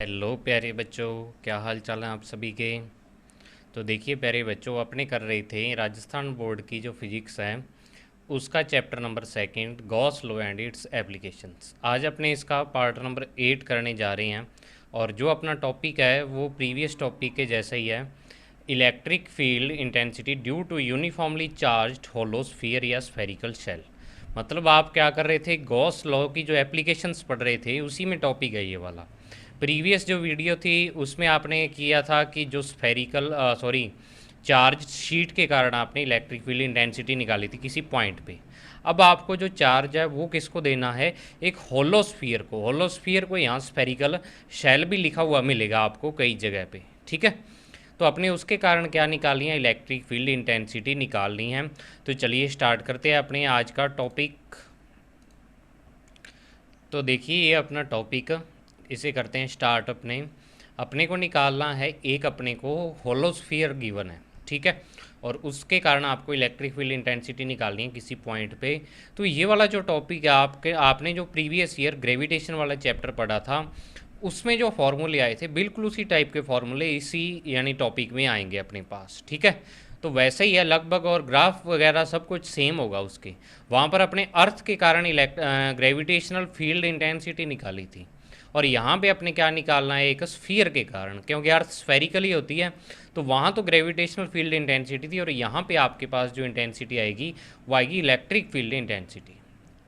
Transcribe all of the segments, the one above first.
Hello प्यारे बच्चों, क्या हाल चाल है आप सभी के। तो देखिए प्यारे बच्चों, अपने कर रहे थे राजस्थान बोर्ड की जो फिजिक्स है उसका chapter number second Gauss law and it's applications. आज अपने इसका पार्ट नंबर 8 करने जा रहे हैं। और जो अपना टॉपिक है वो प्रीवियस टॉपिक के जैसा ही है, electric field intensity due to uniformly charged hollow sphere या स्फेरिकल शेल। मतलब आप क्या कर रहे थे, गॉस लॉ की जो एप्लीकेशंस पढ़ रहे थे उसी में टॉपिक है ये वाला। प्रीवियस जो वीडियो थी उसमें आपने किया था कि जो स्फेरिकल चार्ज शीट के कारण आपने इलेक्ट्रिक फील्ड इंटेंसिटी निकाली थी किसी पॉइंट पे। अब आपको जो चार्ज है वो किसको देना है, एक होलोस्फीयर को। होलोस्फीयर को यहाँ स्फेरिकल शेल भी लिखा हुआ मिलेगा आपको कई जगह पे, ठीक है। तो अपने उसके कारण क्या निकालनी है, इलेक्ट्रिक फील्ड इंटेंसिटी निकालनी है। तो चलिए स्टार्ट करते हैं अपने आज का टॉपिक। तो देखिए ये अपना टॉपिक, इसे करते हैं स्टार्ट। अपने अपने को निकालना है, एक अपने को होलोस्फीयर गिवन है, ठीक है। और उसके कारण आपको इलेक्ट्रिक फील्ड इंटेंसिटी निकालनी है किसी पॉइंट पे। तो ये वाला जो टॉपिक है आपने जो प्रीवियस ईयर ग्रेविटेशन वाला चैप्टर पढ़ा था उसमें जो फॉर्मूले आए थे बिल्कुल उसी टाइप के फॉर्मूले इसी यानी टॉपिक में आएंगे अपने पास, ठीक है। तो वैसे ही है लगभग, और ग्राफ वगैरह सब कुछ सेम होगा उसके। वहाँ पर अपने अर्थ के कारण ग्रेविटेशनल फील्ड इंटेंसिटी निकाली थी, और यहाँ पे अपने क्या निकालना है, एक स्फीयर के कारण, क्योंकि अर्थ स्फेरिकल ही होती है। तो वहाँ तो ग्रेविटेशनल फील्ड इंटेंसिटी थी, और यहाँ पे आपके पास जो इंटेंसिटी आएगी वो आएगी इलेक्ट्रिक फील्ड इंटेंसिटी,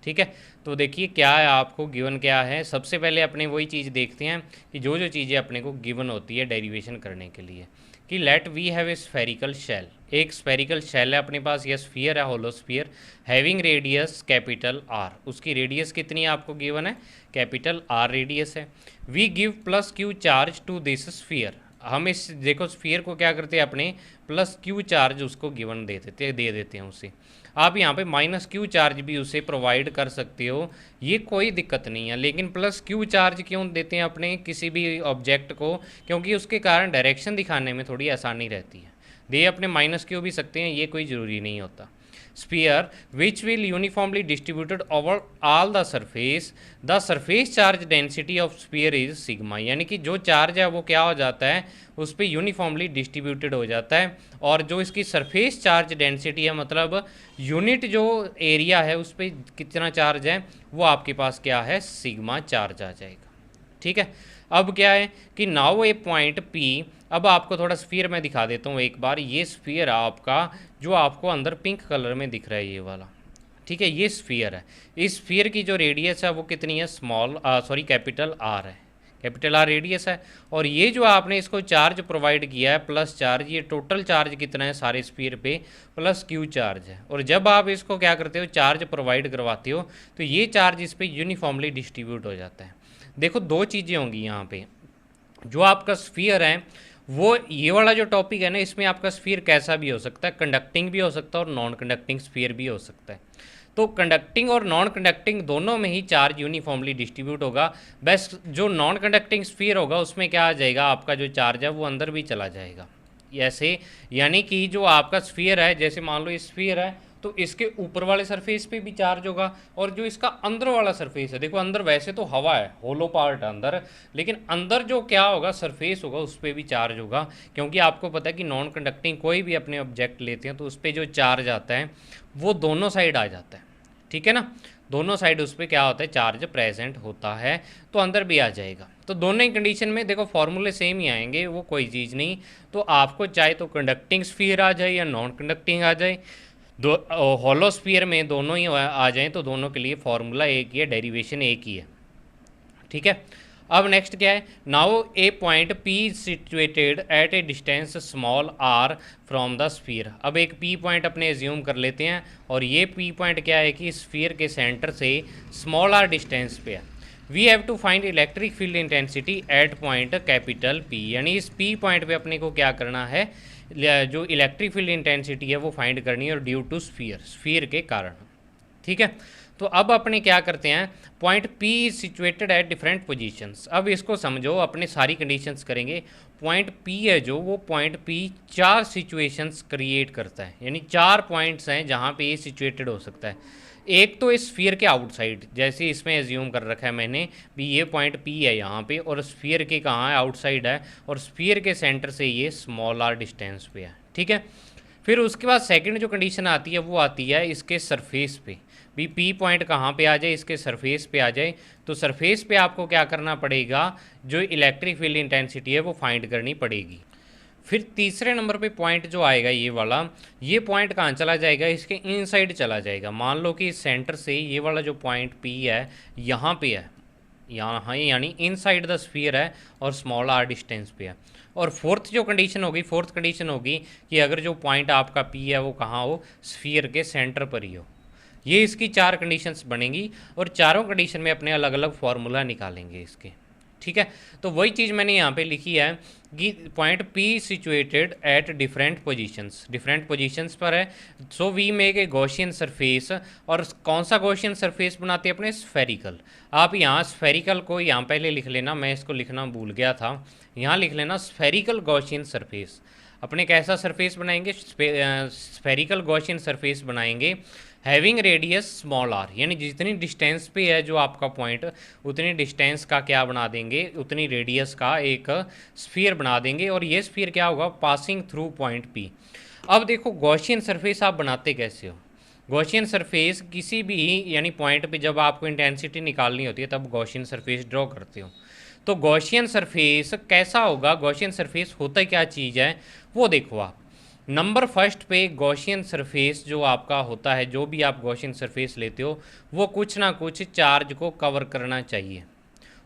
ठीक है। तो देखिए क्या है, आपको गिवन क्या है। सबसे पहले अपने वही चीज़ देखते हैं कि जो जो चीज़ें अपने को गिवन होती है डेरिवेशन करने के लिए, कि let we have a spherical shell. एक स्फेरिकल शेल है अपने पास, यह स्फीयर है, hollow sphere, having radius capital R. उसकी रेडियस कितनी है आपको गिवन है, कैपिटल आर रेडियस है। We give plus q charge to this sphere. हम इस देखो स्फीयर को क्या करते हैं अपने, प्लस क्यू चार्ज उसको गिवन दे देते हैं उसे। आप यहाँ पे माइनस क्यू चार्ज भी उसे प्रोवाइड कर सकते हो, ये कोई दिक्कत नहीं है। लेकिन प्लस क्यू चार्ज क्यों देते हैं अपने किसी भी ऑब्जेक्ट को, क्योंकि उसके कारण डायरेक्शन दिखाने में थोड़ी आसानी रहती है। दे अपने माइनस क्यू भी सकते हैं, ये कोई ज़रूरी नहीं होता। sphere which will uniformly distributed over all the surface charge density of sphere is sigma। यानी कि जो चार्ज है वो क्या हो जाता है, उस पर यूनिफॉर्मली डिस्ट्रीब्यूटेड हो जाता है। और जो इसकी सरफेस चार्ज डेंसिटी है, मतलब यूनिट जो एरिया है उस पर कितना चार्ज है, वो आपके पास क्या है, सिग्मा चार्ज आ जाएगा, ठीक है। अब क्या है कि नाउ ए पॉइंट पी। अब आपको थोड़ा स्फीयर में दिखा देता हूँ एक बार। ये स्फीयर आपका जो आपको अंदर पिंक कलर में दिख रहा है ये वाला, ठीक है, ये स्फीयर है। इस स्फीयर की जो रेडियस है वो कितनी है, कैपिटल आर है, कैपिटल आर रेडियस है। और ये जो आपने इसको चार्ज प्रोवाइड किया है प्लस चार्ज, ये टोटल चार्ज कितना है सारे स्फीयर पे, प्लस क्यू चार्ज है। और जब आप इसको क्या करते हो, चार्ज प्रोवाइड करवाते हो, तो ये चार्ज इस पर यूनिफॉर्मली डिस्ट्रीब्यूट हो जाता है। देखो दो चीज़ें होंगी यहाँ पे, जो आपका स्फीयर है वो ये वाला जो टॉपिक है ना, इसमें आपका स्फीयर कैसा भी हो सकता है, कंडक्टिंग भी हो सकता है और नॉन कंडक्टिंग स्फीयर भी हो सकता है। तो कंडक्टिंग और नॉन कंडक्टिंग दोनों में ही चार्ज यूनिफॉर्मली डिस्ट्रीब्यूट होगा। बस जो नॉन कंडक्टिंग स्फीयर होगा उसमें क्या आ जाएगा, आपका जो चार्ज है वो अंदर भी चला जाएगा ऐसे। यानी कि जो आपका स्फीयर है, जैसे मान लो ये स्फीयर है, तो इसके ऊपर वाले सरफेस पे भी चार्ज होगा, और जो इसका अंदर वाला सरफेस है, देखो अंदर वैसे तो हवा है, होलो पार्ट है अंदर, लेकिन अंदर जो क्या होगा, सरफेस होगा, उस पर भी चार्ज होगा। क्योंकि आपको पता है कि नॉन कंडक्टिंग कोई भी अपने ऑब्जेक्ट लेते हैं तो उस पर जो चार्ज आता है वो दोनों साइड आ जाता है, ठीक है ना। दोनों साइड उस पर क्या होता है, चार्ज प्रेजेंट होता है, तो अंदर भी आ जाएगा। तो दोनों ही कंडीशन में देखो फॉर्मूले सेम ही आएंगे, वो कोई चीज़ नहीं। तो आपको चाहे तो कंडक्टिंग स्फीयर आ जाए या नॉन कंडक्टिंग आ जाए, दो होलोस्फीयर में दोनों ही आ जाएं, तो दोनों के लिए फॉर्मूला एक ही है, डेरिवेशन एक ही है, ठीक है। अब नेक्स्ट क्या है, now a point P situated at a distance small r from the sphere. अब एक पी पॉइंट अपने एज्यूम कर लेते हैं, और ये पी पॉइंट क्या है कि स्फीयर के सेंटर से स्मॉल आर डिस्टेंस पे है। We have to find electric field intensity at point capital P. यानी इस पी पॉइंट पे अपने को क्या करना है, जो इलेक्ट्रिक फील्ड इंटेंसिटी है वो फाइंड करनी है, और ड्यू टू स्फीयर के कारण, ठीक है। तो अब अपने क्या करते हैं, point P is situated at different positions. अब इसको समझो, अपने सारी कंडीशंस करेंगे। पॉइंट पी है जो, वो पॉइंट पी चार सिचुएशंस क्रिएट करता है, यानी चार पॉइंट्स हैं जहाँ पे ये सिचुएटेड हो सकता है। एक तो इस स्फीयर के आउटसाइड, जैसे इसमें एज्यूम कर रखा है मैंने भी ये पॉइंट पी है यहाँ पे, और स्फीयर के कहाँ है, आउटसाइड है, और स्फीयर के सेंटर से ये स्मॉल आर डिस्टेंस पे है। ठीक है, फिर उसके बाद सेकंड जो कंडीशन आती है वो आती है इसके सरफेस पे, भी पी पॉइंट कहाँ पे आ जाए, इसके सरफेस पे आ जाए। तो सरफेस पे आपको क्या करना पड़ेगा, जो इलेक्ट्रिक फील्ड इंटेंसिटी है वो फाइंड करनी पड़ेगी। फिर तीसरे नंबर पे पॉइंट जो आएगा ये वाला, ये पॉइंट कहाँ चला जाएगा, इसके इनसाइड चला जाएगा। मान लो कि सेंटर से ये वाला जो पॉइंट पी है यहाँ पे है, यहाँ यानी इनसाइड द स्फीयर है और स्मॉल आर डिस्टेंस पे है। और फोर्थ जो कंडीशन होगी, फोर्थ कंडीशन होगी कि अगर जो पॉइंट आपका पी है वो कहाँ हो, स्फीयर के सेंटर पर ही हो। ये इसकी चार कंडीशंस बनेंगी और चारों कंडीशन में अपने अलग अलग फार्मूला निकालेंगे इसके। ठीक है, तो वही चीज़ मैंने यहाँ पे लिखी है कि point P situated at different positions पर है। So we make a Gaussian surface, और कौन सा गॉसियन सरफेस बनाते हैं अपने, स्फेरिकल। आप यहाँ स्फेरिकल को यहाँ पहले लिख लेना, मैं इसको लिखना भूल गया था, यहाँ लिख लेना स्फेरिकल गॉसियन सरफेस। अपने कैसा सरफेस बनाएंगे, स्फेरिकल गॉसियन सरफेस बनाएंगे, हैविंग रेडियस स्मॉल आर, यानी जितनी डिस्टेंस पे है जो आपका पॉइंट, उतनी डिस्टेंस का क्या बना देंगे, उतनी रेडियस का एक स्फीयर बना देंगे। और ये स्फीयर क्या होगा, पासिंग थ्रू पॉइंट पी। अब देखो गॉसियन सरफेस आप बनाते कैसे हो, गॉसियन सरफेस किसी भी यानी पॉइंट पे जब आपको इंटेंसिटी निकालनी होती है तब गॉसियन सरफेस ड्रॉ करते हो। तो गॉसियन सरफेस कैसा होगा, गॉसियन सरफेस होता क्या चीज़ है वो देखो आप। नंबर फर्स्ट पे गॉसियन सरफेस जो आपका होता है, जो भी आप गॉसियन सरफेस लेते हो, वो कुछ ना कुछ चार्ज को कवर करना चाहिए।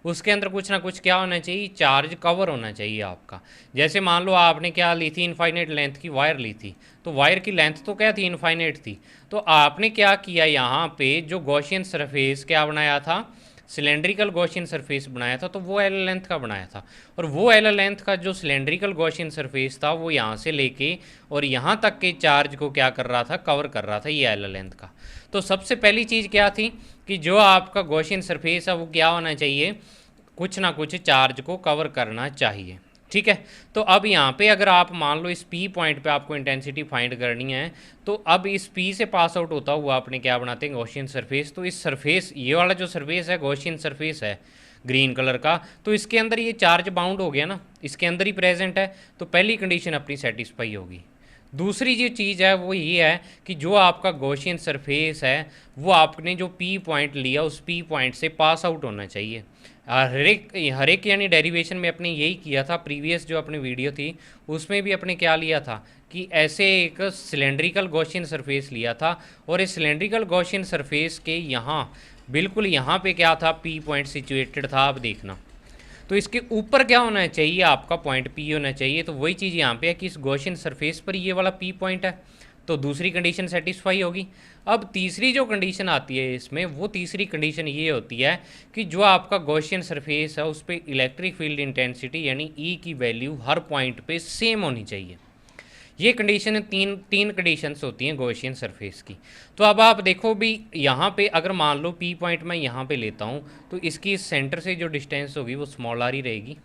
उसके अंदर कुछ ना कुछ क्या होना चाहिए, चार्ज कवर होना चाहिए आपका। जैसे मान लो आपने क्या ली थी, इनफाइनाइट लेंथ की वायर ली थी, तो वायर की लेंथ तो क्या थी, इनफाइनाइट थी। तो आपने क्या किया, यहाँ पे जो गॉसियन सरफेस क्या बनाया था, सिलेंड्रिकल गॉसियन सरफेस बनाया था, तो वो एल लेंथ का बनाया था। और वो एल लेंथ का जो सिलेंड्रिकल गॉसियन सरफेस था वो यहाँ से लेके और यहाँ तक के चार्ज को क्या कर रहा था, कवर कर रहा था, ये एल लेंथ का। तो सबसे पहली चीज़ क्या थी कि जो आपका गॉसियन सरफेस है वो क्या होना चाहिए, कुछ ना कुछ चार्ज को कवर करना चाहिए। ठीक है, तो अब यहाँ पे अगर आप मान लो इस P पॉइंट पे आपको इंटेंसिटी फाइंड करनी है, तो अब इस P से पास आउट होता हुआ आपने क्या बनाते हैं, गॉसियन सरफेस। तो इस सरफेस, ये वाला जो सरफेस है गॉसियन सरफेस है ग्रीन कलर का, तो इसके अंदर ये चार्ज बाउंड हो गया ना, इसके अंदर ही प्रेजेंट है, तो पहली कंडीशन अपनी सेटिस्फाई होगी। दूसरी जो चीज़ है वो ये है कि जो आपका गॉसियन सरफेस है वो आपने जो P पॉइंट लिया उस P पॉइंट से पास आउट होना चाहिए। हर एक यानी डेरिवेशन में अपने यही किया था, प्रीवियस जो अपनी वीडियो थी उसमें भी अपने क्या लिया था कि ऐसे एक सिलेंड्रिकल गॉसियन सरफेस लिया था, और इस सिलेंड्रिकल गॉसियन सरफेस के यहाँ बिल्कुल यहाँ पे क्या था, P पॉइंट सिचुएटेड था। आप देखना, तो इसके ऊपर क्या होना चाहिए, आपका पॉइंट P होना चाहिए। तो वही चीज़ यहाँ पे है कि इस गॉसियन सरफेस पर ये वाला P पॉइंट है, तो दूसरी कंडीशन सेटिस्फाई होगी। अब तीसरी जो कंडीशन आती है इसमें, वो तीसरी कंडीशन ये होती है कि जो आपका गॉसियन सरफेस है उस पर इलेक्ट्रिक फील्ड इंटेंसिटी यानी E की वैल्यू हर पॉइंट पे सेम होनी चाहिए। ये कंडीशन तीन कंडीशंस होती हैं गॉसियन सरफेस की। तो अब आप देखो भी यहाँ पे अगर मान लो P पॉइंट मैं यहाँ पे लेता हूँ, तो इसकी सेंटर से जो डिस्टेंस होगी वो स्मॉल आर ही रहेगी,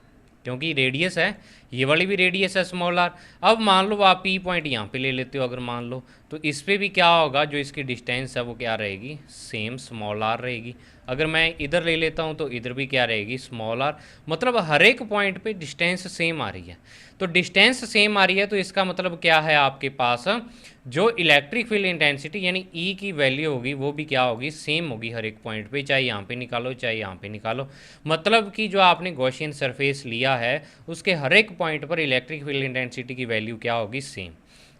क्योंकि रेडियस है, ये वाली भी रेडियस है स्मॉल आर। अब मान लो आप P पॉइंट यहाँ पे ले लेते हो अगर मान लो, तो इस पर भी क्या होगा, जो इसकी डिस्टेंस है वो क्या रहेगी, सेम स्मॉल आर रहेगी। अगर मैं इधर ले लेता हूँ तो इधर भी क्या रहेगी, स्मॉल आर। मतलब हर एक पॉइंट पे डिस्टेंस सेम आ रही है। तो डिस्टेंस सेम आ रही है तो इसका मतलब क्या है, आपके पास जो इलेक्ट्रिक फील्ड इंटेंसिटी यानी E की वैल्यू होगी वो भी क्या होगी, सेम होगी हर एक पॉइंट पे, चाहे यहाँ पे निकालो चाहे यहाँ पे निकालो। मतलब कि जो आपने गॉसियन सरफेस लिया है उसके हर एक पॉइंट पर इलेक्ट्रिक फील्ड इंटेंसिटी की वैल्यू क्या होगी, सेम।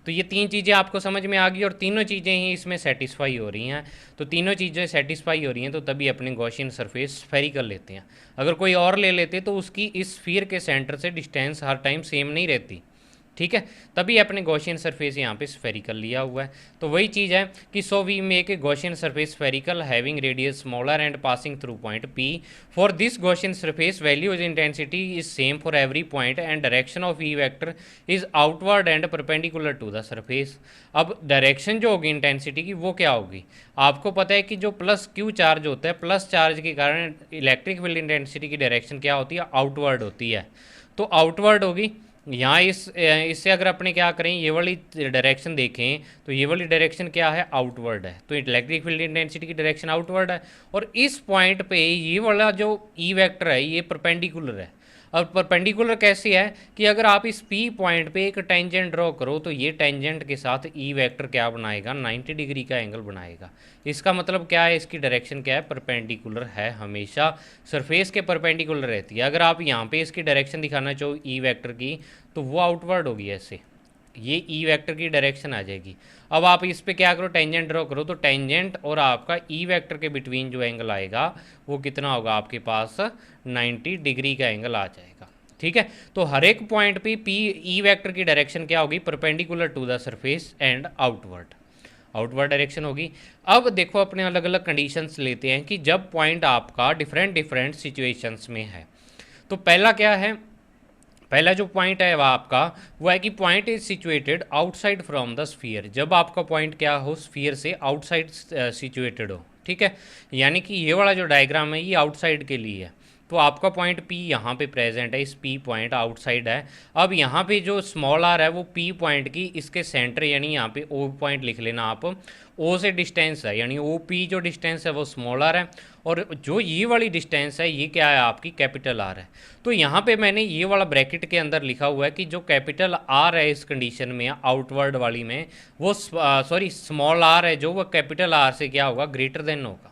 तो ये तीन चीज़ें आपको समझ में आ गई और तीनों चीज़ें ही इसमें सेटिस्फाई हो रही हैं। तो तीनों चीज़ें सेटिस्फाई हो रही हैं तो तभी अपने गॉसियन सरफेस स्फेरिकल लेते हैं। अगर कोई और ले लेते तो उसकी इस स्फीयर के सेंटर से डिस्टेंस हर टाइम सेम नहीं रहती। ठीक है, तभी अपने गॉसियन सरफेस यहाँ पे स्फेरिकल लिया हुआ है। तो वही चीज़ है कि so we make a Gaussian surface spherical having radius smaller and passing through point P। For this Gaussian surface value is intensity is same for every point and direction of E vector is outward and perpendicular to the surface. अब direction जो होगी intensity की वो क्या होगी, आपको पता है कि जो प्लस Q चार्ज होता है, प्लस चार्ज के कारण इलेक्ट्रिक फील्ड इंटेंसिटी की डायरेक्शन क्या होती है, आउटवर्ड होती है। तो आउटवर्ड होगी यहाँ इससे अगर अपने क्या करें, ये वाली डायरेक्शन देखें तो ये वाली डायरेक्शन क्या है, आउटवर्ड है, तो इलेक्ट्रिक फील्ड इंटेंसिटी की डायरेक्शन आउटवर्ड है। और इस पॉइंट पे ये वाला जो ई वेक्टर है ये परपेंडिकुलर है। अब परपेंडिकुलर कैसे है कि अगर आप इस पी पॉइंट पे एक टेंजेंट ड्रॉ करो तो ये टेंजेंट के साथ ई वेक्टर क्या बनाएगा, 90 डिग्री का एंगल बनाएगा। इसका मतलब क्या है, इसकी डायरेक्शन क्या है, परपेंडिकुलर है, हमेशा सरफेस के परपेंडिकुलर रहती है। अगर आप यहाँ पे इसकी डायरेक्शन दिखाना चाहो ई वेक्टर की तो वो आउटवर्ड होगी, ऐसे ये ई वेक्टर की डायरेक्शन आ जाएगी। अब आप इस पे क्या करो, टेंजेंट ड्रॉ करो, तो टेंजेंट और आपका ई वेक्टर के बिटवीन जो एंगल आएगा वो कितना होगा, आपके पास 90 डिग्री का एंगल आ जाएगा। ठीक है, तो हर एक पॉइंट पे पी ई वेक्टर की डायरेक्शन क्या होगी, perpendicular to the surface and outward, outward direction होगी। अब देखो अपने अलग अलग कंडीशंस लेते हैं कि जब पॉइंट आपका डिफरेंट डिफरेंट सिचुएशंस में है। तो पहला क्या है, पहला जो पॉइंट है वह आपका वो है कि point is situated outside from the sphere. जब आपका पॉइंट क्या हो, स्फीयर से आउटसाइड सिचुएटेड हो। ठीक है, यानी कि ये वाला जो डायग्राम है ये आउटसाइड के लिए है। तो आपका पॉइंट P यहाँ पे प्रेजेंट है, इस P पॉइंट आउटसाइड है। अब यहाँ पे जो स्मॉल r है वो P पॉइंट की इसके सेंटर यानी यहाँ पे O पॉइंट लिख लेना आप, O से डिस्टेंस है, यानी OP जो डिस्टेंस है वो स्मॉल r है, और जो ये वाली डिस्टेंस है ये क्या है, आपकी कैपिटल R है। तो यहाँ पे मैंने ये वाला ब्रैकेट के अंदर लिखा हुआ है कि जो कैपिटल R है इस कंडीशन में आउटवर्ड वाली में, वो सॉरी स्मॉल r है जो वो कैपिटल R से क्या होगा, ग्रेटर देन होगा।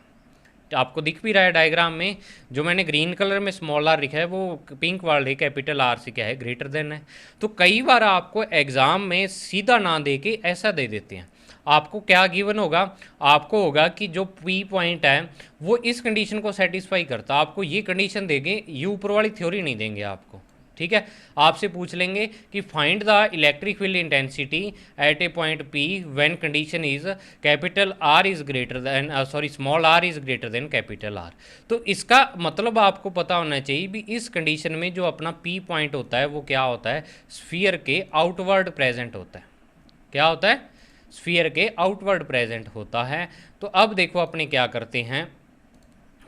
आपको दिख भी रहा है डायग्राम में, जो मैंने ग्रीन कलर में स्मॉल आर लिखा है वो पिंक वाले कैपिटल आर से क्या है, ग्रेटर देन है। तो कई बार आपको एग्जाम में सीधा ना दे के ऐसा दे देते हैं। आपको क्या गिवन होगा, आपको होगा कि जो पी पॉइंट है वो इस कंडीशन को सेटिस्फाई करता, आपको ये कंडीशन देंगे, ये ऊपर वाली थ्योरी नहीं देंगे आपको। ठीक है, आपसे पूछ लेंगे कि find the electric field intensity eight A point P when condition is capital R is greater than sorry small r is greater than capital R। तो इसका मतलब आपको पता होना चाहिए भी इस कंडीशन में जो अपना P पॉइंट होता है वो क्या होता है, स्फीयर के आउटवर्ड प्रेजेंट होता है। क्या होता है, स्फीयर के आउटवर्ड प्रेजेंट होता है। तो अब देखो अपने क्या करते हैं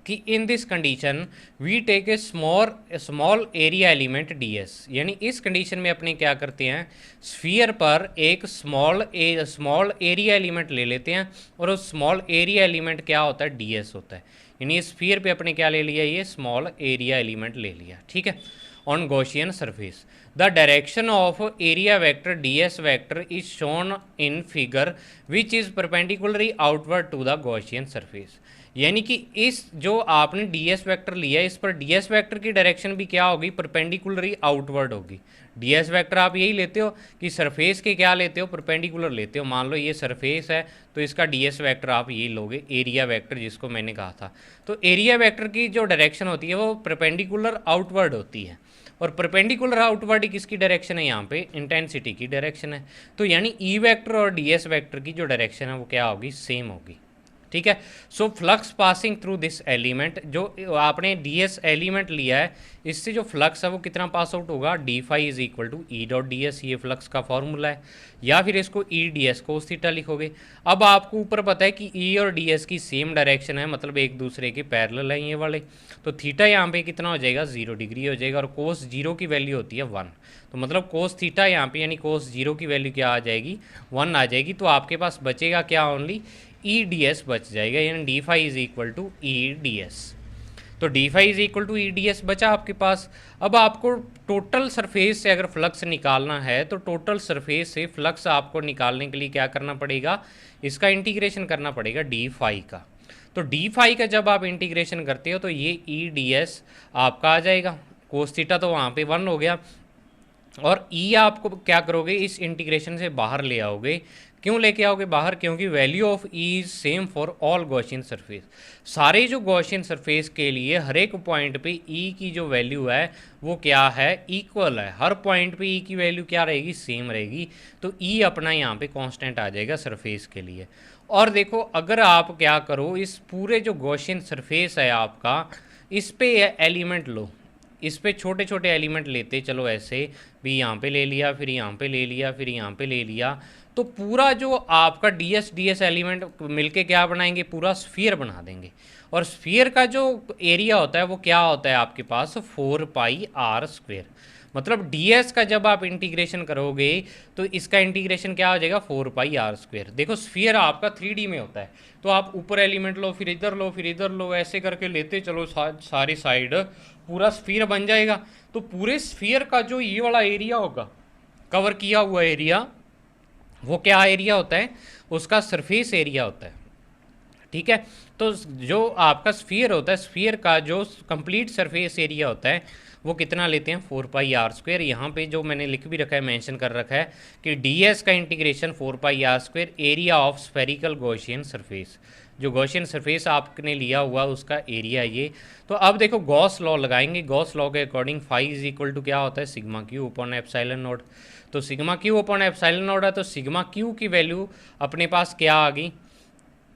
कि in this condition we take a small area element ds, यानी इस कंडीशन में अपने क्या करते हैं, स्फीयर पर एक स्मॉल एरिया एलिमेंट ले लेते हैं, और उस स्मॉल एरिया एलिमेंट क्या होता है, ds होता है। यानी स्फीयर पे अपने क्या ले लिया, ये स्मॉल एरिया एलिमेंट ले लिया। ठीक है, on Gaussian surface the direction of area vector ds vector is shown in figure which is perpendicularly outward to the Gaussian surface. यानी कि इस जो आपने ds वेक्टर लिया है इस पर ds वेक्टर की डायरेक्शन भी क्या होगी, परपेंडिकुलरली आउटवर्ड होगी। ds वेक्टर आप यही लेते हो कि सरफेस के क्या लेते हो, परपेंडिकुलर लेते हो। मान लो ये सरफेस है तो इसका ds वेक्टर आप ये लोगे, एरिया वेक्टर जिसको मैंने कहा था। तो एरिया वेक्टर की जो डायरेक्शन होती है वो परपेंडिकुलर आउटवर्ड होती है, और परपेंडिकुलर आउटवर्ड किसकी डायरेक्शन है, यहाँ पे इंटेंसिटी की डायरेक्शन है। तो यानी ई वेक्टर और ds वेक्टर की जो डायरेक्शन है वो क्या होगी, सेम होगी। ठीक है, so flux passing through this element, जो आपने ds एलिमेंट लिया है इससे जो फ्लक्स है वो कितना पास आउट होगा, d phi is equal to E dot D s, ये फ्लक्स का फॉर्मूला है, या फिर इसको E D S cos theta लिखोगे। अब आपको ऊपर पता है कि ई और डी एस की सेम डायरेक्शन है, मतलब एक दूसरे के पैरेलल है ये वाले, तो थीटा यहाँ पे कितना हो जाएगा, 0 डिग्री हो जाएगा, और कोस 0 की वैल्यू होती है 1, तो मतलब कोस थीटा यहाँ पे यानी कोस 0 की वैल्यू क्या आ जाएगी, 1 आ जाएगी। तो आपके पास बचेगा क्या, ओनली ई डी एस बच जाएगा, यानी D phi is equal to E D S. तो D phi is equal to E D S बचा आपके पास। अब आपको टोटल सरफेस से अगर फ्लक्स निकालना है तो टोटल सरफेस से फ्लक्स आपको निकालने के लिए क्या करना पड़ेगा, इसका इंटीग्रेशन करना पड़ेगा डी फाई का। तो डी फाई का जब आप इंटीग्रेशन करते हो तो ये ई डी एस आपका आ जाएगा, कोस थीटा तो वहाँ पे 1 हो गया, और ई आपको क्या करोगे, इस इंटीग्रेशन से बाहर ले आओगे। क्यों लेके आओगे बाहर, क्योंकि value of E is same for all Gaussian surface. सारे जो गॉसियन सरफेस के लिए हर एक पॉइंट पे ई की जो वैल्यू है वो क्या है, इक्वल है। हर पॉइंट पे ई की वैल्यू क्या रहेगी, सेम रहेगी। तो ई अपना यहाँ पे कांस्टेंट आ जाएगा सरफेस के लिए। और देखो अगर आप क्या करो, इस पूरे जो गॉसियन सरफेस है आपका, इस पे एलिमेंट लो, इस पे छोटे छोटे एलिमेंट लेते चलो, ऐसे भी यहाँ पे ले लिया, फिर यहाँ पे ले लिया, फिर यहाँ पे ले लिया, तो पूरा जो आपका डी एस एलिमेंट मिलके क्या बनाएंगे, पूरा स्फीयर बना देंगे। और स्फीयर का जो एरिया होता है वो क्या होता है आपके पास, 4πr²। मतलब ds का जब आप इंटीग्रेशन करोगे तो इसका इंटीग्रेशन क्या हो जाएगा, 4πr²। देखो स्फीयर आपका 3D में होता है, तो आप ऊपर एलिमेंट लो, फिर इधर लो, फिर इधर लो, ऐसे करके लेते चलो सारी साइड, पूरा स्फीयर बन जाएगा। तो पूरे स्फीयर का जो ये वाला एरिया होगा, कवर किया हुआ एरिया, वो क्या एरिया होता है, उसका सरफेस एरिया होता है। ठीक है, तो जो आपका स्फीयर होता है, स्फीयर का जो कंप्लीट सरफेस एरिया होता है वो कितना लेते हैं, 4πr²। यहाँ पे जो मैंने लिख भी रखा है, मेंशन कर रखा है कि ds का integration 4πr², area of spherical Gaussian surface. जो गॉसियन सरफेस आपने लिया हुआ उसका एरिया ये। तो अब देखो गॉस लॉ लगाएंगे। गॉस लॉ के according phi is equal to क्या होता है, sigma Q upon epsilon naught. तो sigma Q upon epsilon naught है, तो सिग्मा क्यू की वैल्यू अपने पास क्या आ गई,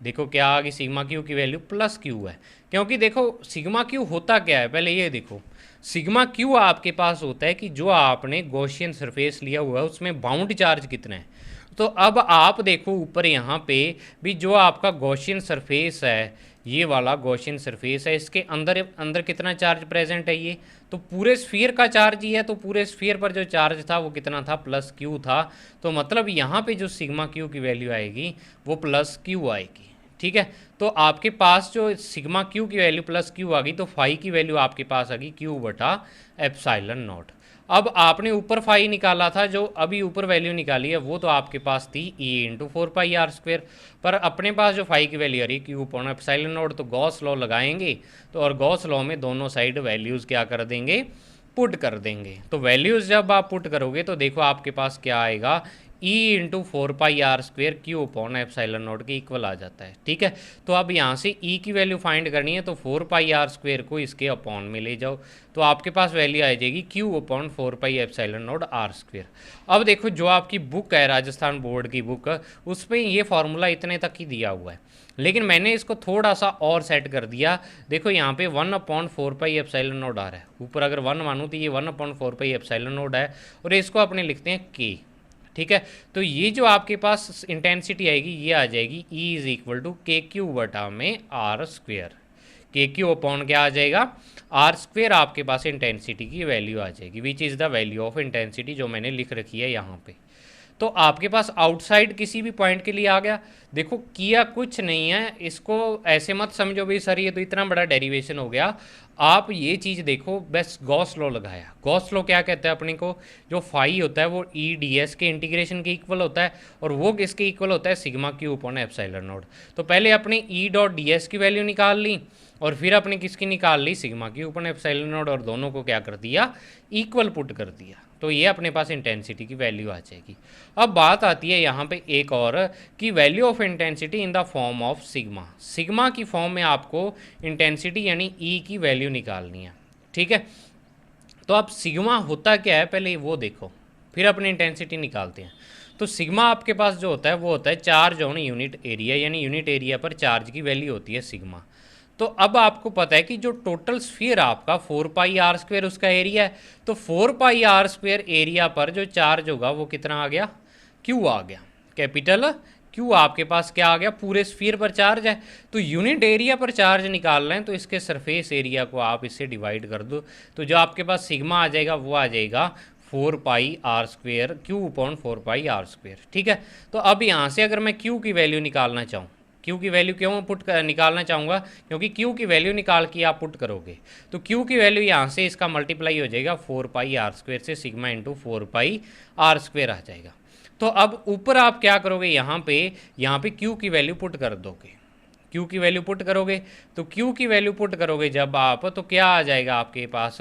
देखो क्या आ गई, सिग्मा क्यू की वैल्यू प्लस क्यू है। क्योंकि देखो सिग्मा क्यू होता क्या है, पहले ये देखो, सिग्मा क्यू आपके पास होता है कि जो आपने गॉसियन सरफेस लिया हुआ है उसमें बाउंड चार्ज कितना है। तो अब आप देखो ऊपर यहाँ पे भी जो आपका गॉसियन सरफेस है, ये वाला गॉसियन सरफेस है, इसके अंदर अंदर कितना चार्ज प्रेजेंट है, ये तो पूरे स्फीयर का चार्ज ही है। तो पूरे स्फीयर पर जो चार्ज था वो कितना था, प्लस क्यू था। तो मतलब यहाँ पे जो सिग्मा क्यू की वैल्यू आएगी वो प्लस क्यू आएगी। ठीक है, तो आपके पास जो सिग्मा क्यू की वैल्यू प्लस क्यू आ गई, तो फाई की वैल्यू आपके पास आ गई क्यू बटा एप्सिलॉन नॉट। अब आपने ऊपर फाई निकाला था, जो अभी ऊपर वैल्यू निकाली है वो तो आपके पास थी ई इंटू 4πr²। पर अपने पास जो फाई की वैल्यू आ रही है क्यू अपॉन एप्सिलॉन नॉट, तो गॉस लॉ लगाएंगे। तो और गॉस लॉ में दोनों साइड वैल्यूज़ क्या कर देंगे, पुट कर देंगे। तो वैल्यूज़ जब आप पुट करोगे तो देखो आपके पास क्या आएगा, E into 4πr² Q upon epsilon not के इक्वल आ जाता है। ठीक है, तो अब यहाँ से ई की वैल्यू फाइंड करनी है, तो 4πr² को इसके अपॉन में ले जाओ, तो आपके पास वैल्यू आ जाएगी Q upon 4π epsilon not r²। अब देखो जो आपकी बुक है, राजस्थान बोर्ड की बुक, उसमें ये फॉर्मूला इतने तक ही दिया हुआ है, लेकिन मैंने इसको थोड़ा सा और सेट कर दिया। देखो यहाँ पे 1/4π एप्सिलॉन नॉट आ रहा है, ऊपर अगर 1 मानूँ तो ये 1/4π एप्सिलॉन नॉट है, और इसको अपने लिखते हैं k। ठीक है, तो ये जो आपके पास इंटेंसिटी आएगी ये आ जाएगी E is equal to KQ बटा में r²। KQ अपॉन क्या आ जाएगा, r² आपके पास इंटेंसिटी की वैल्यू आ जाएगी, which is the value of intensity, जो मैंने लिख रखी है यहाँ पे। तो आपके पास आउटसाइड किसी भी पॉइंट के लिए आ गया। देखो किया कुछ नहीं है, इसको ऐसे मत समझो भाई सर ये तो इतना बड़ा डेरिवेशन हो गया। आप ये चीज़ देखो, बस गॉस लॉ लगाया। गॉस लॉ क्या कहता है अपने को, जो फाई होता है वो ई डी एस के इंटीग्रेशन के इक्वल होता है, और वो किसके इक्वल होता है, sigma Q upon epsilon naught. तो पहले अपने ई डॉट डी एस की वैल्यू निकाल ली, और फिर अपने किसकी निकाल ली, sigma Q upon epsilon naught, और दोनों को क्या कर दिया, इक्वल पुट कर दिया। तो ये अपने पास इंटेंसिटी की वैल्यू आ जाएगी। अब बात आती है यहाँ पे एक और, कि value of intensity in the form of sigma. Sigma की फॉर्म में आपको इंटेंसिटी यानी ई की वैल्यू निकालनी है। ठीक है, तो अब सिग्मा होता क्या है पहले वो देखो, फिर अपनी इंटेंसिटी निकालते हैं। तो सिग्मा आपके पास जो होता है वो होता है चार्ज ऑन यूनिट एरिया, यानी यूनिट एरिया पर चार्ज की वैल्यू होती है सिग्मा। तो अब आपको पता है कि जो टोटल स्फीयर आपका 4πr² उसका एरिया है, तो 4πr² एरिया पर जो चार्ज होगा वो कितना आ गया, क्यू आ गया, कैपिटल क्यू आपके पास क्या आ गया, पूरे स्फीयर पर चार्ज है। तो यूनिट एरिया पर चार्ज निकाल रहे हैं, तो इसके सरफेस एरिया को आप इससे डिवाइड कर दो, तो जो आपके पास सिग्मा आ जाएगा वो आ जाएगा 4πr², क्यू अपॉन 4πr²। ठीक है, तो अब यहाँ से अगर मैं क्यू की वैल्यू निकालना चाहूँ, क्यू की वैल्यू क्यों निकालना चाहूँगा, क्योंकि क्यू की वैल्यू निकाल के आप पुट करोगे तो क्यू की वैल्यू यहाँ से इसका मल्टीप्लाई हो जाएगा 4πr² से, सिग्मा इंटू 4πr² आ जाएगा। तो अब ऊपर आप क्या करोगे, यहाँ पे क्यू की वैल्यू पुट कर दोगे। क्यू की वैल्यू पुट करोगे, तो क्यू की वैल्यू पुट करोगे जब आप, तो क्या आ जाएगा आपके पास,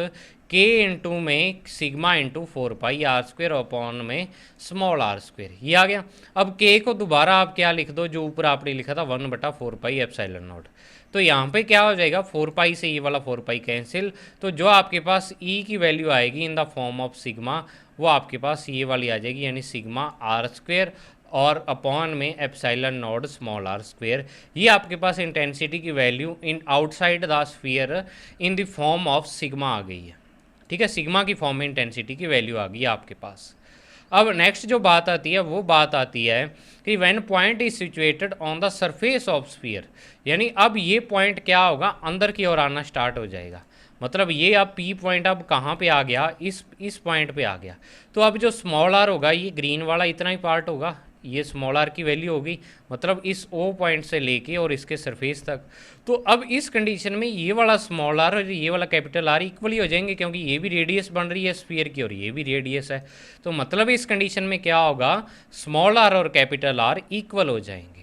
के इंटू में सिग्मा इंटू 4πr² अपॉन में स्मॉल r², ये आ गया। अब के को दोबारा आप क्या लिख दो, जो ऊपर आपने लिखा था 1/4π एप्सिलॉन नॉट। तो यहाँ पे क्या हो जाएगा, 4π से ये वाला 4π कैंसिल, तो जो आपके पास ई की वैल्यू आएगी इन द फॉर्म ऑफ सिग्मा, वो आपके पास ये वाली आ जाएगी, यानी सिग्मा r² और अपॉन में एप्सिलॉन नॉट स्मॉल r²। ये आपके पास इंटेंसिटी की value in outside the sphere in the form of sigma आ गई है। ठीक है, सिग्मा की फॉर्म में इंटेंसिटी की वैल्यू आ गई आपके पास। अब नेक्स्ट जो बात आती है वो बात आती है कि when point is situated on the surface of sphere, यानी अब ये पॉइंट क्या होगा, अंदर की ओर आना स्टार्ट हो जाएगा। मतलब ये अब पी पॉइंट अब कहाँ पे आ गया, इस पॉइंट पे आ गया। तो अब जो स्मॉल आर होगा, ये ग्रीन वाला इतना ही पार्ट होगा, ये स्मॉल आर की वैल्यू होगी, मतलब इस ओ पॉइंट से लेके और इसके सरफेस तक। तो अब इस कंडीशन में ये वाला स्मॉल आर और ये वाला कैपिटल आर इक्वली हो जाएंगे, क्योंकि ये भी रेडियस बन रही है स्फीयर की और ये भी रेडियस है। तो मतलब इस कंडीशन में क्या होगा, स्मॉल आर और कैपिटल आर इक्वल हो जाएंगे।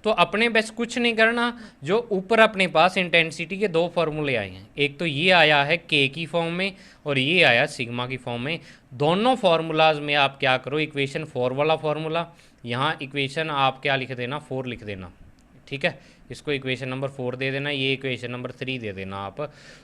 तो अपने बस कुछ नहीं करना, जो ऊपर अपने पास इंटेंसिटी के दो फॉर्मूले आए हैं, एक तो ये आया है के की फॉर्म में और ये आया सिग्मा की फॉर्म में। दोनों फार्मूलाज में आप क्या करो, इक्वेशन 4 वाला फार्मूला, यहाँ इक्वेशन आप क्या लिख देना, 4 लिख देना, ठीक है। इसको इक्वेशन नंबर 4 दे देना, ये इक्वेशन नंबर 3 दे देना आप।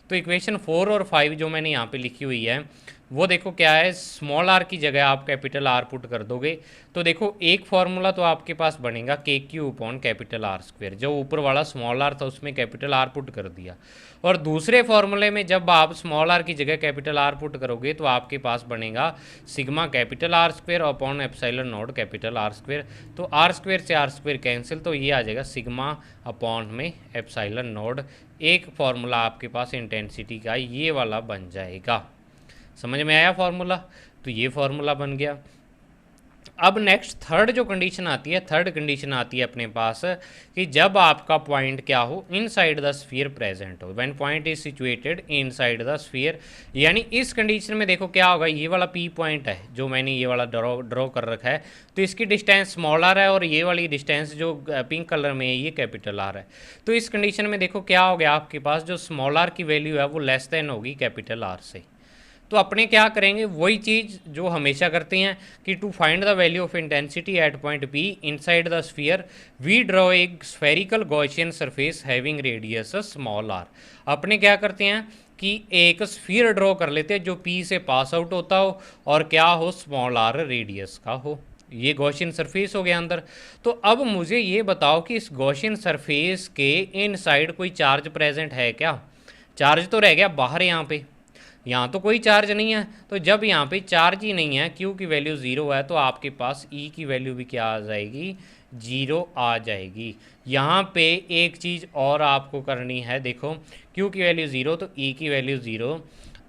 तो इक्वेशन 4 और 5 जो मैंने यहाँ पे लिखी हुई है वो देखो क्या है, स्मॉल आर की जगह आप कैपिटल आर पुट कर दोगे तो देखो एक फार्मूला तो आपके पास बनेगा के Q upon capital R square, जो ऊपर वाला स्मॉल आर था उसमें कैपिटल आर पुट कर दिया। और दूसरे फार्मूले में जब आप स्मॉल आर की जगह कैपिटल आर पुट करोगे तो आपके पास बनेगा sigma capital R square upon epsilon not capital R square. तो आर स्क्वायर से आर स्क्वायर कैंसिल, तो ये आ जाएगा सिग्मा अपॉन में एप्सिलॉन नॉट। एक फार्मूला आपके पास इंटेंसिटी का ये वाला बन जाएगा। समझ में आया फार्मूला? तो ये फार्मूला बन गया। अब नेक्स्ट थर्ड जो कंडीशन आती है, थर्ड कंडीशन आती है अपने पास कि जब आपका पॉइंट क्या हो, इनसाइड द स्फीयर प्रेजेंट हो, when point is situated inside the sphere. यानी इस कंडीशन में देखो क्या होगा, ये वाला पी पॉइंट है जो मैंने ये वाला ड्रॉ कर रखा है, तो इसकी डिस्टेंस स्मॉल आर है और ये वाली डिस्टेंस जो पिंक कलर में है ये कैपिटल आर है। तो इस कंडीशन में देखो क्या हो गया, आपके पास जो स्मॉल आर की वैल्यू है वो लेस देन होगी कैपिटल आर से। तो अपने क्या करेंगे, वही चीज़ जो हमेशा करते हैं कि to find the value of intensity at point P inside the sphere we draw a spherical Gaussian surface having radius small r. अपने क्या करते हैं कि एक स्फीयर ड्रॉ कर लेते हैं जो पी से पास आउट होता हो और क्या हो, स्मॉल आर रेडियस का हो। ये गॉसियन सरफेस हो गया अंदर। तो अब मुझे ये बताओ कि इस गॉसियन सरफेस के इनसाइड कोई चार्ज प्रेजेंट है क्या? चार्ज तो रह गया बाहर, यहाँ तो कोई चार्ज नहीं है। तो जब यहाँ पे चार्ज ही नहीं है, क्यू की वैल्यू 0 है, तो आपके पास ई की वैल्यू भी क्या आ जाएगी, 0 आ जाएगी। यहाँ पे एक चीज़ और आपको करनी है, देखो क्यू की वैल्यू 0 तो ई की वैल्यू 0।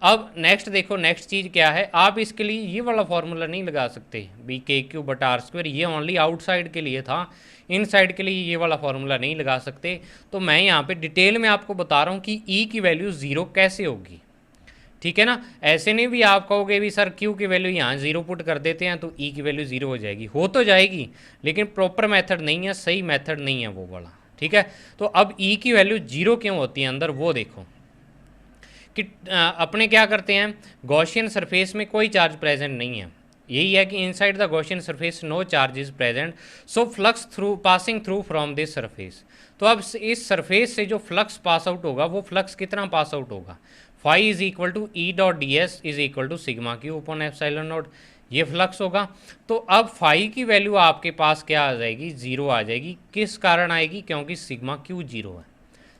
अब नेक्स्ट देखो, नेक्स्ट चीज़ क्या है, आप इसके लिए ये वाला फॉर्मूला नहीं लगा सकते बी के क्यू बटा आर स्क्वायर, ये ओनली आउटसाइड के लिए था, इनसाइड के लिए ये वाला फॉर्मूला नहीं लगा सकते। तो मैं यहाँ पे डिटेल में आपको बता रहा हूँ कि ई की वैल्यू 0 कैसे होगी, ठीक है ना। ऐसे नहीं भी आप कहोगे भी सर क्यू की वैल्यू यहाँ 0 पुट कर देते हैं तो ई की वैल्यू 0 हो जाएगी, हो तो जाएगी लेकिन प्रॉपर मेथड नहीं है, सही मेथड नहीं है वो वाला, ठीक है। तो अब ई की वैल्यू 0 क्यों होती है अंदर, वो देखो कि अपने क्या करते हैं, गॉसियन सरफेस में कोई चार्ज प्रेजेंट नहीं है, यही है कि inside the Gaussian surface no charge is present, so flux through passing through from this surface. तो अब इस सरफेस से जो फ्लक्स पास आउट होगा वो फ्लक्स कितना पास आउट होगा, phi is equal to E dot D s is equal to sigma Q upon epsilon nought, ये फ्लक्स होगा। तो अब फाई की वैल्यू आपके पास क्या आ जाएगी, 0 आ जाएगी। किस कारण आएगी, क्योंकि सिग्मा क्यू 0 है।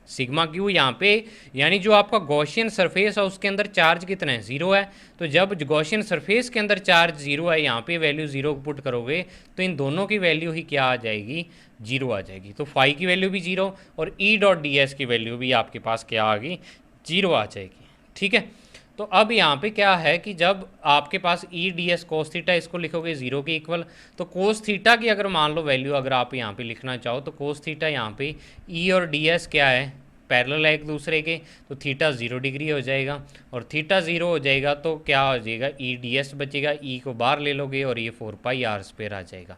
सिग्मा क्यू यहाँ पे यानी जो आपका गॉसियन सरफेस है उसके अंदर चार्ज कितना है, 0 है। तो जब गॉसियन सरफेस के अंदर चार्ज 0 है, यहाँ पे वैल्यू 0 पुट करोगे तो इन दोनों की वैल्यू ही क्या आ जाएगी, 0 आ जाएगी। तो फाई की वैल्यू भी 0 और ई डॉट डी एस की वैल्यू भी आपके पास क्या आ गई, 0 आ जाएगी, ठीक है। तो अब यहाँ पे क्या है कि जब आपके पास E D S cos theta, इसको लिखोगे 0 के इक्वल, तो कोस थीटा की अगर मान लो वैल्यू अगर आप यहाँ पे लिखना चाहो तो कोस थीटा यहाँ पे ई और डी एस क्या है, पैरेलल है एक दूसरे के, तो थीटा 0 डिग्री हो जाएगा और थीटा 0 हो जाएगा तो क्या हो जाएगा, ई डी एस बचेगा, ई को बाहर ले लोगे और ये 4 पाई आर स्क्वायर आ जाएगा,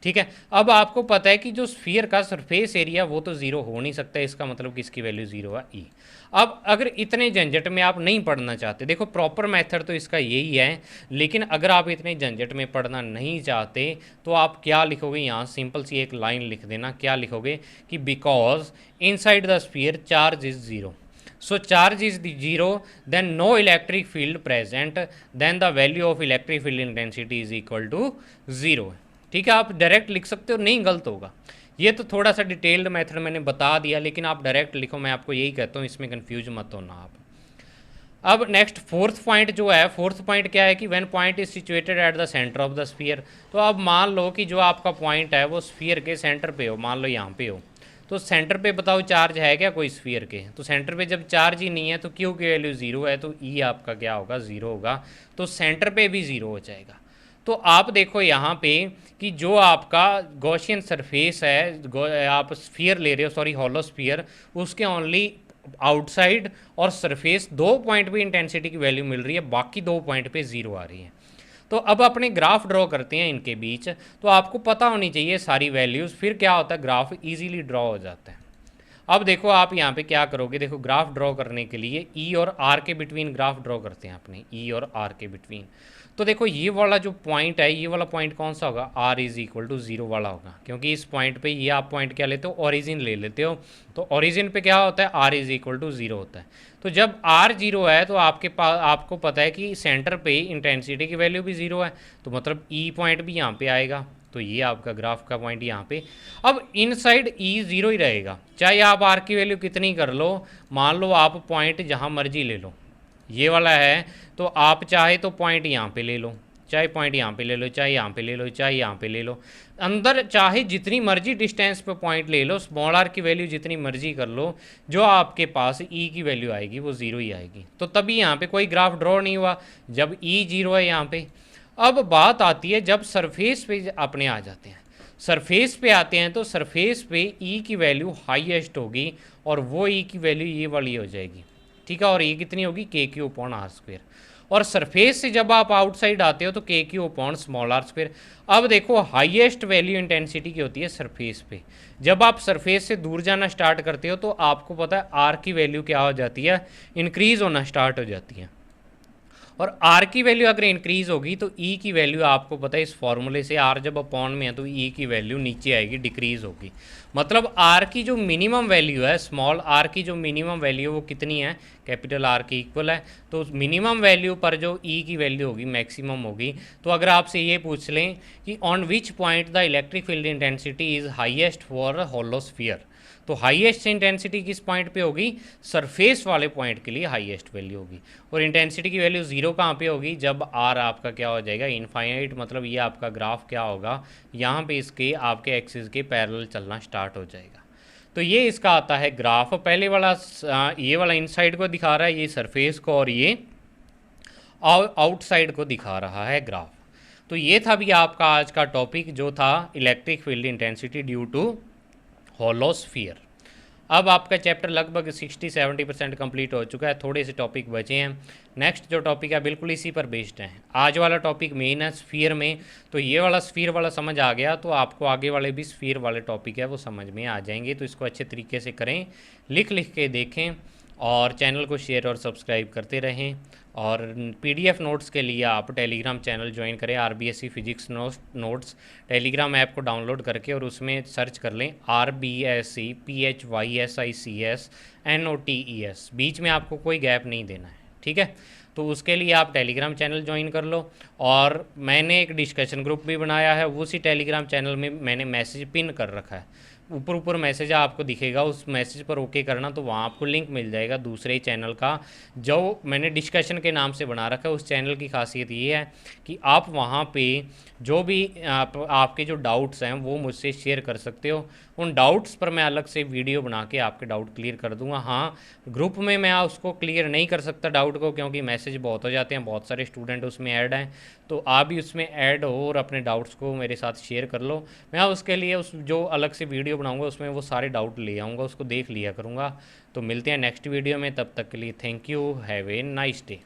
ठीक है। अब आपको पता है कि जो स्फीयर का सरफेस एरिया वो तो 0 हो नहीं सकता, इसका मतलब कि इसकी वैल्यू 0 है, ई। अब अगर इतने झंझट में आप नहीं पढ़ना चाहते, देखो प्रॉपर मेथड तो इसका यही है, लेकिन अगर आप इतने झंझट में पढ़ना नहीं चाहते तो आप क्या लिखोगे, यहाँ सिंपल सी एक लाइन लिख देना, क्या लिखोगे कि because inside the sphere charge is 0, so charge is the 0 then no electric field present then the value of electric field intensity is equal to 0, ठीक है। आप डायरेक्ट लिख सकते हो, नहीं गलत होगा। ये तो थोड़ा सा डिटेल्ड मेथड मैंने बता दिया, लेकिन आप डायरेक्ट लिखो, मैं आपको यही कहता हूँ, इसमें कंफ्यूज मत होना आप। अब नेक्स्ट फोर्थ पॉइंट जो है, फोर्थ पॉइंट क्या है कि when point is situated at the centre of the sphere. तो अब मान लो कि जो आपका पॉइंट है वो स्फीयर के सेंटर पे हो, मान लो यहाँ पे हो, तो सेंटर पे बताओ चार्ज है क्या कोई स्फीयर के? तो सेंटर पे जब चार्ज ही नहीं है तो क्यू की वैल्यू ज़ीरो है, तो ई आपका क्या होगा, ज़ीरो होगा। तो सेंटर पे भी ज़ीरो हो जाएगा। तो आप देखो यहाँ पे कि जो आपका गॉसियन सरफेस है, आप स्फीयर ले रहे हो, सॉरी हॉलो स्फीयर, उसके ओनली आउटसाइड और सरफेस दो पॉइंट पे इंटेंसिटी की वैल्यू मिल रही है, बाकी दो पॉइंट पे ज़ीरो आ रही है। तो अब अपने ग्राफ ड्रॉ करते हैं इनके बीच। तो आपको पता होनी चाहिए सारी वैल्यूज़, फिर क्या होता है ग्राफ इजीली ड्रॉ हो जाता है। अब देखो आप यहाँ पे क्या करोगे, देखो ग्राफ ड्रॉ करने के लिए ई और आर के बिटवीन ग्राफ ड्रॉ करते हैं अपने, ई और आर के बिटवीन। तो देखो ये वाला जो पॉइंट है, ये वाला पॉइंट कौन सा होगा, r is equal to zero वाला होगा, क्योंकि इस पॉइंट पे ये आप पॉइंट क्या लेते हो, ओरिजिन ले लेते हो। तो ओरिजिन पे क्या होता है, R is equal to zero होता है। तो जब आर जीरो है तो आपके पास, आपको पता है कि सेंटर पे इंटेंसिटी की वैल्यू भी ज़ीरो है, तो मतलब ई पॉइंट भी यहाँ पे आएगा। तो ये आपका ग्राफ का पॉइंट यहाँ पे। अब इनसाइड ई ज़ीरो ही रहेगा, चाहे आप आर की वैल्यू कितनी कर लो। मान लो आप पॉइंट जहाँ मर्जी ले लो, ये वाला है, तो आप चाहे तो पॉइंट यहाँ पे ले लो, चाहे पॉइंट यहाँ पे ले लो, चाहे यहाँ पे ले लो, चाहे यहाँ पे ले लो, अंदर चाहे जितनी मर्जी डिस्टेंस पे पॉइंट ले लो, स्मॉल आर की वैल्यू जितनी मर्जी कर लो, जो आपके पास ई की वैल्यू आएगी वो ज़ीरो ही आएगी। तो तभी यहाँ पे कोई ग्राफ ड्रॉ नहीं हुआ, जब ई जीरो है यहाँ पे। अब बात आती है जब सरफेस पे अपने आ जाते हैं, सरफेस पे आते हैं, तो सरफेस पे ई की वैल्यू हाईएस्ट होगी, और वो ई की वैल्यू ये वाली हो जाएगी, ठीक है। और ये कितनी होगी, K Q upon R square. और सरफेस से जब आप आउटसाइड आते हो तो K Q upon small R square. अब देखो हाईएस्ट वैल्यू इंटेंसिटी की होती है सरफेस पे। जब आप सरफेस से दूर जाना स्टार्ट करते हो तो आपको पता है आर की वैल्यू क्या हो जाती है, इंक्रीज होना स्टार्ट हो जाती है। और आर की वैल्यू अगर इंक्रीज होगी तो ई की वैल्यू आपको पता है इस फॉर्मूले से, आर जब अपॉन में है तो ई की वैल्यू नीचे आएगी, डिक्रीज होगी। मतलब आर की जो मिनिमम वैल्यू है, स्मॉल आर की जो मिनिमम वैल्यू है वो कितनी है, कैपिटल आर की इक्वल है। तो मिनिमम वैल्यू पर जो ई की वैल्यू होगी मैक्सिमम होगी। तो अगर आपसे ये पूछ लें कि on which point the electric field intensity is highest for hollow sphere, तो हाईएस्ट इंटेंसिटी किस पॉइंट पे होगी, सरफेस वाले पॉइंट के लिए हाईएस्ट वैल्यू होगी। और इंटेंसिटी की वैल्यू ज़ीरो कहाँ पे होगी, जब आर आपका क्या हो जाएगा, इनफाइनाइट। मतलब ये आपका ग्राफ क्या होगा, यहाँ पे इसके आपके एक्सिस के पैरेलल चलना स्टार्ट हो जाएगा। तो ये इसका आता है ग्राफ। पहले वाला ये वाला इनसाइड को दिखा रहा है, ये सरफेस को, और ये आउटसाइड को दिखा रहा है ग्राफ। तो ये था भी आपका आज का टॉपिक, जो था electric field intensity due to hollow sphere. अब आपका चैप्टर लगभग 60-70% कंप्लीट हो चुका है, थोड़े से टॉपिक बचे हैं। नेक्स्ट जो टॉपिक है बिल्कुल इसी पर बेस्ड है। आज वाला टॉपिक मेन है स्फीयर में, तो ये वाला स्फीयर वाला समझ आ गया तो आपको आगे वाले भी स्फीयर वाले टॉपिक है वो समझ में आ जाएंगे। तो इसको अच्छे तरीके से करें, लिख लिख के देखें, और चैनल को शेयर और सब्सक्राइब करते रहें। और पीडीएफ नोट्स के लिए आप टेलीग्राम चैनल ज्वाइन करें, RBSC physics notes Telegram app को डाउनलोड करके, और उसमें सर्च कर लें RBSC PHYSICS NOTES, बीच में आपको कोई गैप नहीं देना है, ठीक है। तो उसके लिए आप टेलीग्राम चैनल ज्वाइन कर लो। और मैंने एक डिस्कशन ग्रुप भी बनाया है, उसी टेलीग्राम चैनल में मैंने मैसेज पिन कर रखा है, ऊपर मैसेज आपको दिखेगा, उस मैसेज पर ओके करना, तो वहाँ आपको लिंक मिल जाएगा दूसरे चैनल का जो मैंने डिस्कशन के नाम से बना रखा है। उस चैनल की खासियत ये है कि आप वहाँ पे जो भी आपके जो डाउट्स हैं वो मुझसे शेयर कर सकते हो। उन डाउट्स पर मैं अलग से वीडियो बना के आपके डाउट क्लियर कर दूंगा। हाँ, ग्रुप में मैं उसको क्लियर नहीं कर सकता डाउट को, क्योंकि मैसेज बहुत हो जाते हैं, बहुत सारे स्टूडेंट उसमें ऐड हैं। तो आप भी उसमें ऐड हो और अपने डाउट्स को मेरे साथ शेयर कर लो। मैं उसके लिए उस जो अलग से वीडियो बनाऊंगा उसमें वो सारे डाउट ले आऊँगा, उसको देख लिया करूँगा। तो मिलते हैं नेक्स्ट वीडियो में, तब तक के लिए thank you, have a nice day.